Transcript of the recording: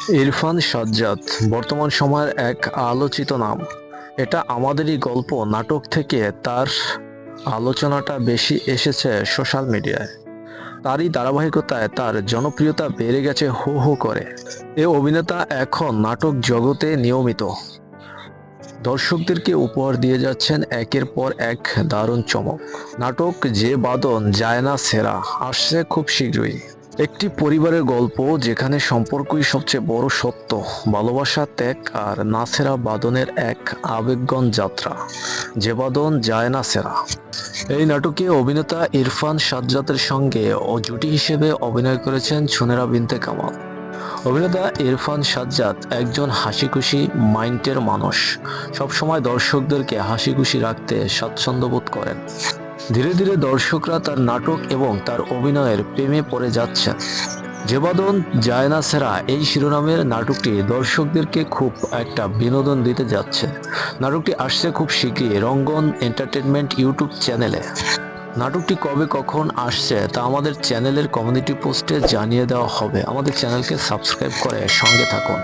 ইরফান সাজ্জাদ বর্তমান সময়ের এক আলোচিত নাম। এটা আমাদেরই গল্প নাটক থেকে তার আলোচনাটা বেশি এসেছে সোশ্যাল মিডিয়ায়। তারই ধারাবাহিকতায় তার জনপ্রিয়তা বেড়ে গেছে হু হু করে। এ অভিনেতা এখন নাটক জগতে নিয়মিত দর্শকদেরকে উপহার দিয়ে যাচ্ছেন একের পর এক দারুণ চমক। নাটক যে বাদন যায় না সেরা আসছে খুব শীঘ্রই। একটি পরিবারের গল্প যেখানে সম্পর্কই সবচেয়ে বড় সত্য, ভালোবাসা, ত্যাগ আর না সেরা বাদনের এক আবেগঘন যাত্রা। যে বাদন যায় না সেরা। এই নাটকে অভিনেতা ইরফান সাজ্জাদের সঙ্গে জুটি হিসেবে অভিনয় করেছেন সুনেরা বিনতে কামাল। অভিনেতা ইরফান সাজ্জাদ একজন হাসিখুশি মাইন্ডের মানুষ, সবসময় দর্শকদেরকে হাসিখুশি রাখতে স্বাচ্ছন্দ্য বোধ করেন। ধীরে ধীরে দর্শকরা তার নাটক এবং তার অভিনয়ের প্রেমে পড়ে যাচ্ছেন। যে বাদন যায় না সেরা এই শিরোনামের নাটকটি দর্শকদেরকে খুব একটা বিনোদন দিতে যাচ্ছে। নাটকটি আসছে খুব শীঘ্রই রঙ্গন এন্টারটেনমেন্ট ইউটিউব চ্যানেলে। নাটকটি কবে কখন আসছে তা আমাদের চ্যানেলের কমিউনিটি পোস্টে জানিয়ে দেওয়া হবে। আমাদের চ্যানেলকে সাবস্ক্রাইব করে সঙ্গে থাকুন।